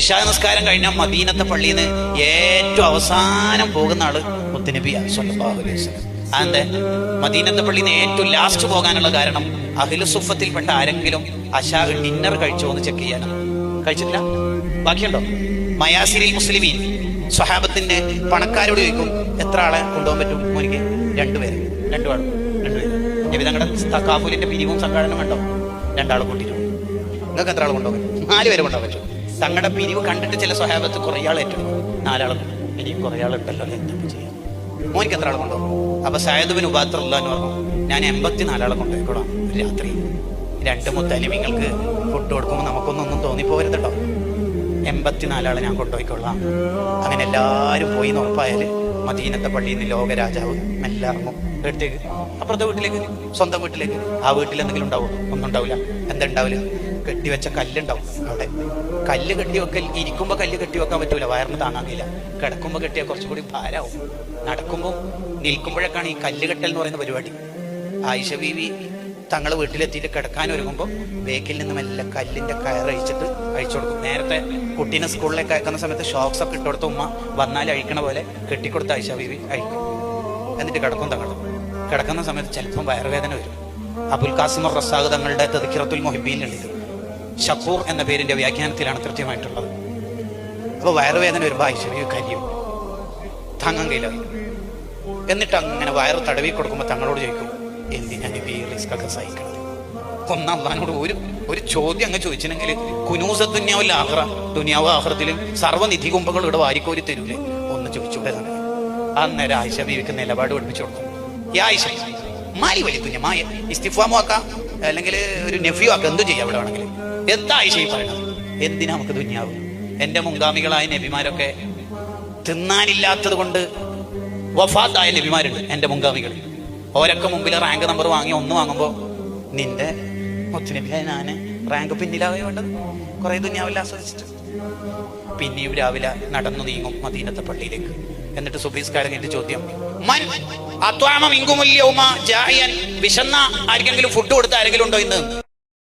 ഇശാ നിസ്കാരം കഴിഞ്ഞാൽ മദീനത്തെ പള്ളിയിൽ നിന്ന് ഏറ്റവും അവസാനം പോകുന്ന ആള് മുത്തുനബി സ്വല്ലല്ലാഹു അലൈഹി വസല്ലം. അതെന്താ മദീനത്തെ പള്ളിയിൽ നിന്ന് ഏറ്റവും ലാസ്റ്റ് പോകാനുള്ള കാരണം അഹ്ലു സുഫത്തിൽപ്പെട്ട ആരെങ്കിലും അശാ ഡിന്നർ കഴിച്ചോ എന്ന് ചെക്ക് ചെയ്യാനാണ്. കഴിച്ചിട്ടില്ല? ബാക്കിയുണ്ടോ? മയാസിരിൽ മുസ്ലിമീൻ സ്വഹാബത്തിന്റെ പണക്കാരോട് ചോദിക്കും, എത്ര ആളെ കൊണ്ടുപോകാൻ പറ്റും? മോനിക്ക് രണ്ടുപേര്. നബി തങ്ങളുടെ തക്കാഫുലിന്റെ പിരിവും സംഘടന കണ്ടോ? രണ്ടാളെ കൂട്ടിട്ടു. നിങ്ങൾക്ക് എത്ര ആൾ കൊണ്ടുപോകാൻ? 4 പേരെ കൊണ്ടുപോകാൻ പറ്റും. തങ്ങളുടെ പിരിവ് കണ്ടിട്ട് ചില സ്വഹാബത്ത് കുറേ ആൾ ഏറ്റവും 4 ആളും ഇനിയും കുറേ ആളുണ്ടല്ലോ, എന്താ ചെയ്യാം? മോനിക്ക് എത്ര ആൾ കൊണ്ടുപോകും? അപ്പൊ സഅദ് ബിൻ ഉബാദ റളിയല്ലാഹു അൻഹു പറഞ്ഞു, ഞാൻ 84 ആളെ കൊണ്ടുപോയിക്കോളാം. ഒരു രാത്രി 2 മുത്തലിമീങ്ങൾക്ക് ഫുഡ് കൊടുക്കുമ്പോൾ നമുക്കൊന്നും തോന്നിപ്പോകരുതട്ടോ. 84 ആളെ ഞാൻ കൊണ്ടുപോയിക്കൊള്ളാം. അങ്ങനെ എല്ലാവരും പോയി ഉറപ്പായാൽ മദീനത്തെ പള്ളിയിൽ നിന്ന് ലോകരാജാവ് മെല്ലെ ഇറങ്ങും. എടുത്തേക്ക് അപ്പുറത്തെ വീട്ടിലേക്ക്, സ്വന്തം വീട്ടിലേക്ക്. ആ വീട്ടിൽ എന്തെങ്കിലും ഉണ്ടാവും? ഒന്നും ഉണ്ടാവില്ല. എന്തുണ്ടാവില്ല? കെട്ടിവെച്ച കല്ലുണ്ടാവും അവിടെ. കല്ല് കെട്ടിവെക്കൽ, ഇരിക്കുമ്പോൾ കല്ല് കെട്ടിവെക്കാൻ പറ്റൂല, വയറിന് താങ്ങാനില്ല. കിടക്കുമ്പോൾ കെട്ടിയാൽ കുറച്ചുകൂടി ഭാരമാവും. നടക്കുമ്പോൾ നിൽക്കുമ്പോഴൊക്കെയാണ് ഈ കല്ല് കെട്ടൽ എന്ന് പറയുന്ന പരിപാടി. ആയിഷ ബീവി തങ്ങൾ വീട്ടിലെത്തിയിട്ട് കിടക്കാൻ ഒരുങ്ങുമ്പോൾ ബേക്കിൽ നിന്ന് മെല്ലെ കല്ലിന്റെ കയറഴിച്ചിട്ട് അഴിച്ചു കൊടുക്കും. നേരത്തെ കുട്ടീനെ സ്കൂളിലേക്ക് അയക്കുന്ന സമയത്ത് ഷോക്സ് ഒക്കെ ഇട്ടുകൊടുത്ത ഉമ്മ വന്നാൽ അഴിക്കണ പോലെ കെട്ടിക്കൊടുത്ത ആയിഷ ബീവി അഴിക്കും. എന്നിട്ട് കിടക്കും. കിടക്കുന്ന സമയത്ത് ചിലപ്പം വയറുവേദന വരും. അബുൽ ഖാസിം റസാഖ് തങ്ങളുടെ തദ്കിറത്തുൽ മുഹിബ്ബീനിലുണ്ട്. ഷക്കൂർ എന്ന പേരിന്റെ വ്യാഖ്യാനത്തിലാണ് കൃത്യമായിട്ടുള്ളത്. അപ്പോൾ വയറുവേദന വരുമ്പോൾ ആയിഷ ബീവി കരിയും, താങ്ങാൻ കഴിയില്ല. എന്നിട്ട് അങ്ങനെ വയറ് തടവി കൊടുക്കുമ്പോൾ തങ്ങളോട് ചോദിക്കും, എന്തിനാണ് ഈ റിസ്ക് ഒക്കെ സഹിക്കുന്നത്? ഒന്നാം അള്ളാഹിനോട് ഒരു ചോദ്യം അങ്ങ് ചോദിച്ചിട്ടുണ്ടെങ്കിൽ കുനൂസ ദുനിയാവിൽ ആഖിറ, ദുനിയാവ് ആഖിറത്തിലും സർവ്വനിധി കുംഭങ്ങൾ ഇവിടെ വാരിക്കോരി തരൂലേ, ഒന്ന് ചോദിച്ചൂടെ? അന്നേരം ആയിഷ ബീവിക്ക് നിലപാട് പഠിപ്പിച്ചു കൊടുക്കും. ഈ ആയിഷ മാലി വലിയ തുന്യമായ ഇസ്തിഫാമോ ആക്കാം, അല്ലെങ്കിൽ ഒരു നെഫ്യൂ ആക്കാം, എന്തും ചെയ്യാം. ഇവിടെ ആണെങ്കിൽ എന്താ ആയിഷ ഈ പറയണത്? എന്തിനാ നമുക്ക് ദുനിയാവ്? എന്റെ മുൻഗാമികളായ നബിമാരൊക്കെ തിന്നാനില്ലാത്തത് കൊണ്ട് വഫാത്തായ നബിമാരുണ്ട്. എന്റെ മുൻഗാമികൾ ഓരൊക്കെ മുമ്പിൽ റാങ്ക് നമ്പർ വാങ്ങി 1 വാങ്ങുമ്പോൾ നിന്റെ മുത്തുനബിയായ ഞാന് റാങ്ക് പിന്നിലാവേ വേണ്ടത്. കുറെ ദുനിയാവിൽ ആസ്വദിച്ചിട്ട് പിന്നെയും രാവിലെ നടന്നു നീങ്ങും മദീനത്തെ പള്ളിയിലേക്ക്. എന്നിട്ട് സുബഹിസ്കാരം കഴിഞ്ഞിട്ട് ചോദ്യം, വിശന്ന ആർക്കെങ്കിലും ഫുഡ് കൊടുത്ത ആരെങ്കിലും ഉണ്ടോ ഇന്ന്?